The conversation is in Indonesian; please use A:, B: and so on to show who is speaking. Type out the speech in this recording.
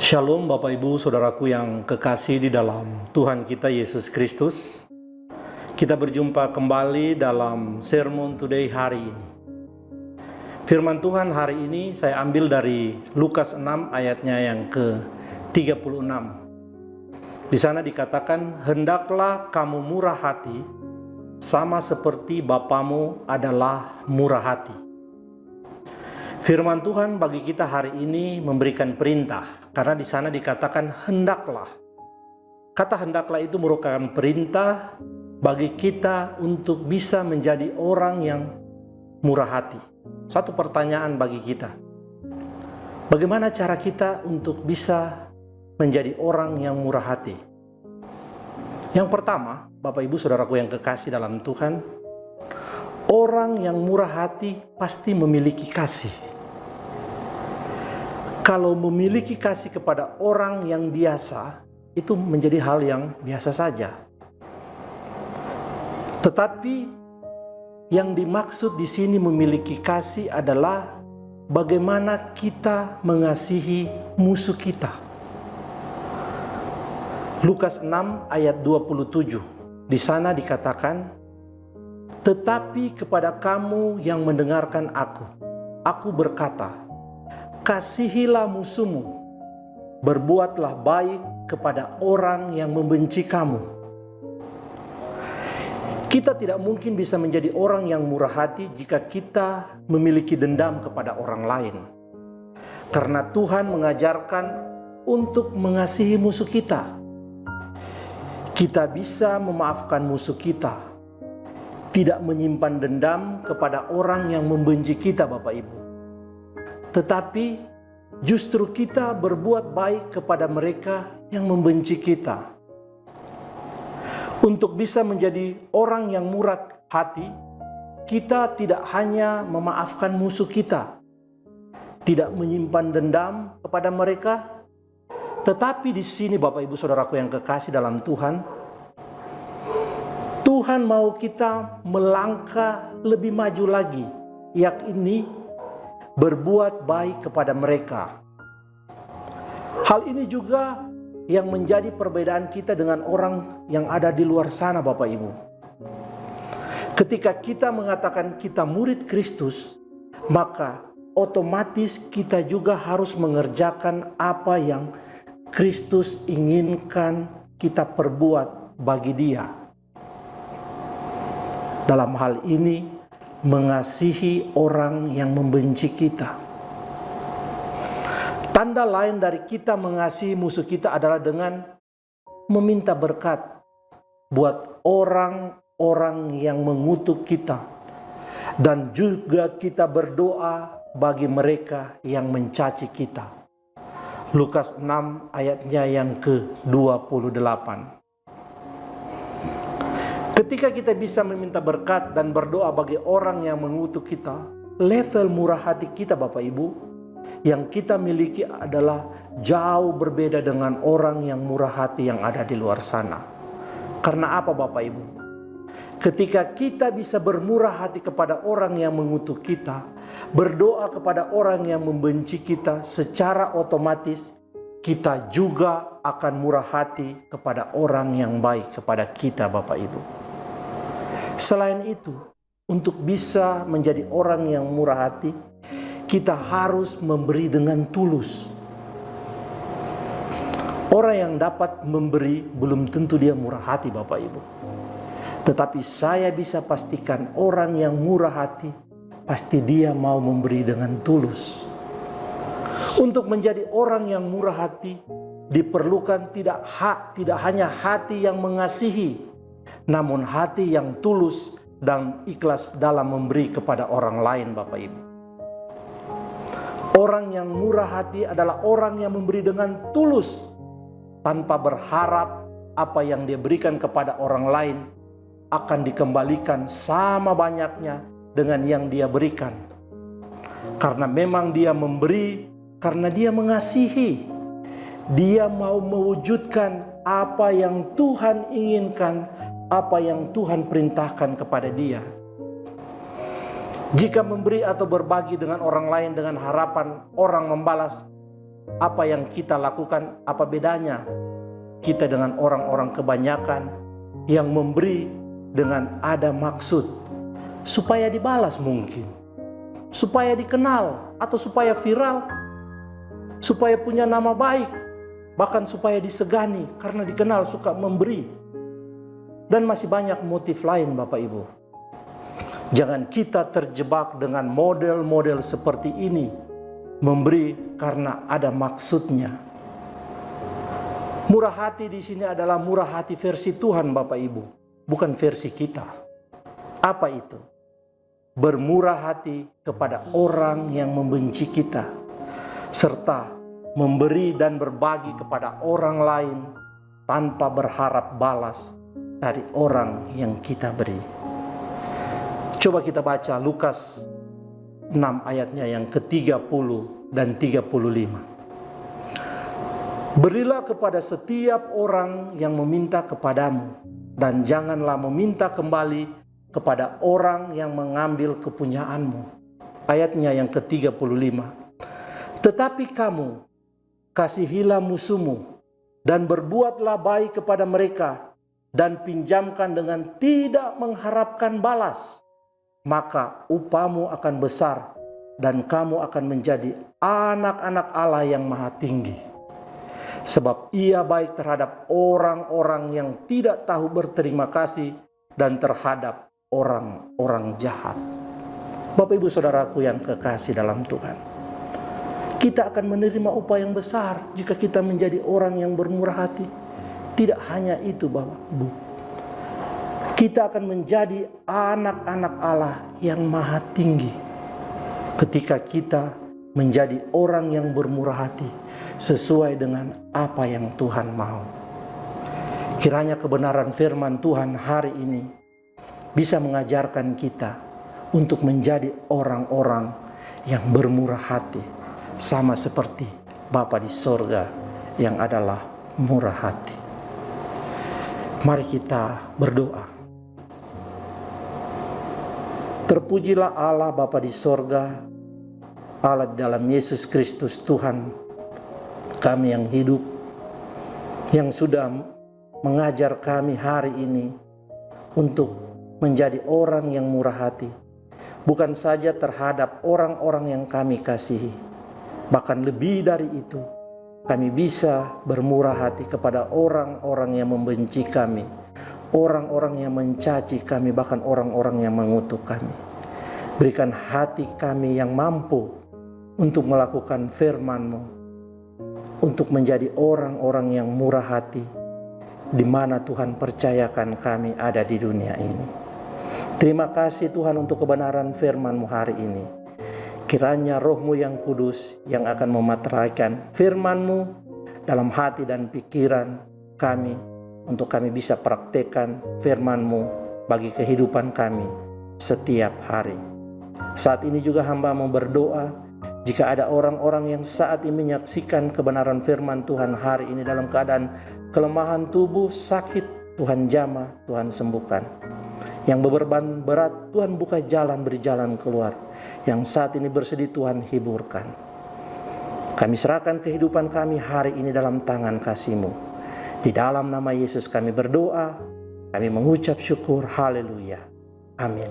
A: Shalom Bapak Ibu Saudaraku yang kekasih di dalam Tuhan kita Yesus Kristus. Kita berjumpa kembali dalam Sermon Today hari ini. Firman Tuhan hari ini saya ambil dari Lukas 6 ayatnya yang ke-36. Di sana dikatakan, "Hendaklah kamu murah hati, sama seperti Bapamu adalah murah hati." Firman Tuhan bagi kita hari ini memberikan perintah, karena di sana dikatakan hendaklah. Kata hendaklah itu merupakan perintah bagi kita untuk bisa menjadi orang yang murah hati. Satu pertanyaan bagi kita, bagaimana cara kita untuk bisa menjadi orang yang murah hati? Yang pertama, Bapak Ibu Saudaraku yang kekasih dalam Tuhan, orang yang murah hati pasti memiliki kasih. Kalau memiliki kasih kepada orang yang biasa, itu menjadi hal yang biasa saja. Tetapi yang dimaksud di sini memiliki kasih adalah bagaimana kita mengasihi musuh kita. Lukas 6 ayat 27. Di sana dikatakan, "Tetapi kepada kamu yang mendengarkan aku berkata, kasihilah musuhmu, berbuatlah baik kepada orang yang membenci kamu." Kita tidak mungkin bisa menjadi orang yang murah hati jika kita memiliki dendam kepada orang lain. Karena Tuhan mengajarkan untuk mengasihi musuh kita. Kita bisa memaafkan musuh kita, tidak menyimpan dendam kepada orang yang membenci kita, Bapak Ibu. Tetapi justru kita berbuat baik kepada mereka yang membenci kita. Untuk bisa menjadi orang yang murah hati, kita tidak hanya memaafkan musuh kita, tidak menyimpan dendam kepada mereka, tetapi di sini Bapak Ibu Saudaraku yang kekasih dalam Tuhan, Tuhan mau kita melangkah lebih maju lagi, yakni berbuat baik kepada mereka. Hal ini juga yang menjadi perbedaan kita dengan orang yang ada di luar sana, Bapak Ibu. Ketika kita mengatakan kita murid Kristus, maka otomatis kita juga harus mengerjakan apa yang Kristus inginkan kita perbuat bagi Dia. Dalam hal ini, mengasihi orang yang membenci kita. Tanda lain dari kita mengasihi musuh kita adalah dengan meminta berkat buat orang-orang yang mengutuk kita, dan juga kita berdoa bagi mereka yang mencaci kita. Lukas 6 ayatnya yang ke-28. Ketika kita bisa meminta berkat dan berdoa bagi orang yang mengutuk kita, level murah hati kita, Bapak Ibu, yang kita miliki adalah jauh berbeda dengan orang yang murah hati yang ada di luar sana. Karena apa, Bapak Ibu? Ketika kita bisa bermurah hati kepada orang yang mengutuk kita, berdoa kepada orang yang membenci kita, secara otomatis kita juga akan murah hati kepada orang yang baik kepada kita, Bapak Ibu. Selain itu, untuk bisa menjadi orang yang murah hati, kita harus memberi dengan tulus. Orang yang dapat memberi belum tentu dia murah hati, Bapak Ibu. Tetapi saya bisa pastikan orang yang murah hati, pasti dia mau memberi dengan tulus. Untuk menjadi orang yang murah hati, diperlukan tidak hanya hati yang mengasihi, namun hati yang tulus dan ikhlas dalam memberi kepada orang lain, Bapak Ibu. Orang yang murah hati adalah orang yang memberi dengan tulus, tanpa berharap apa yang dia berikan kepada orang lain akan dikembalikan sama banyaknya dengan yang dia berikan. Karena memang dia memberi karena dia mengasihi. Dia mau mewujudkan apa yang Tuhan inginkan, apa yang Tuhan perintahkan kepada dia. Jika memberi atau berbagi dengan orang lain dengan harapan orang membalas, apa yang kita lakukan, apa bedanya kita dengan orang-orang kebanyakan yang memberi dengan ada maksud supaya dibalas mungkin, supaya dikenal atau supaya viral, supaya punya nama baik, bahkan supaya disegani karena dikenal suka memberi. Dan masih banyak motif lain Bapak Ibu. Jangan kita terjebak dengan model-model seperti ini, memberi karena ada maksudnya. Murah hati di sini adalah murah hati versi Tuhan Bapak Ibu, bukan versi kita. Apa itu? Bermurah hati kepada orang yang membenci kita, serta memberi dan berbagi kepada orang lain tanpa berharap balas dari orang yang kita beri. Coba kita baca Lukas 6 ayatnya yang ke-30 dan 35. Berilah kepada setiap orang yang meminta kepadamu, dan janganlah meminta kembali kepada orang yang mengambil kepunyaanmu. Ayatnya yang ke-35. Tetapi kamu kasihilah musuhmu, dan berbuatlah baik kepada mereka, dan pinjamkan dengan tidak mengharapkan balas, maka upahmu akan besar dan kamu akan menjadi anak-anak Allah yang Maha Tinggi. Sebab Ia baik terhadap orang-orang yang tidak tahu berterima kasih dan terhadap orang-orang jahat. Bapak Ibu Saudaraku yang kekasih dalam Tuhan, kita akan menerima upah yang besar jika kita menjadi orang yang bermurah hati. Tidak hanya itu Bapak Ibu, kita akan menjadi anak-anak Allah yang Maha Tinggi ketika kita menjadi orang yang bermurah hati sesuai dengan apa yang Tuhan mau. Kiranya kebenaran firman Tuhan hari ini bisa mengajarkan kita untuk menjadi orang-orang yang bermurah hati, sama seperti Bapa di sorga yang adalah murah hati. Mari kita berdoa. Terpujilah Allah Bapa di sorga, Allah di dalam Yesus Kristus Tuhan kami yang hidup, yang sudah mengajar kami hari ini untuk menjadi orang yang murah hati, bukan saja terhadap orang-orang yang kami kasihi, bahkan lebih dari itu, kami bisa bermurah hati kepada orang-orang yang membenci kami, orang-orang yang mencaci kami, bahkan orang-orang yang mengutuk kami. Berikan hati kami yang mampu untuk melakukan firman-Mu, untuk menjadi orang-orang yang murah hati, di mana Tuhan percayakan kami ada di dunia ini. Terima kasih Tuhan untuk kebenaran firman-Mu hari ini. Kiranya Roh-Mu yang kudus yang akan memateraikan firman-Mu dalam hati dan pikiran kami, untuk kami bisa praktekkan firman-Mu bagi kehidupan kami setiap hari. Saat ini juga hamba-Mu berdoa, jika ada orang-orang yang saat ini menyaksikan kebenaran firman Tuhan hari ini dalam keadaan kelemahan tubuh, sakit, Tuhan jamah, Tuhan sembuhkan. Yang beban berat, Tuhan buka jalan, beri jalan keluar. Yang saat ini bersedih, Tuhan hiburkan. Kami serahkan kehidupan kami hari ini dalam tangan kasih-Mu. Di dalam nama Yesus kami berdoa, kami mengucap syukur, haleluya, amin.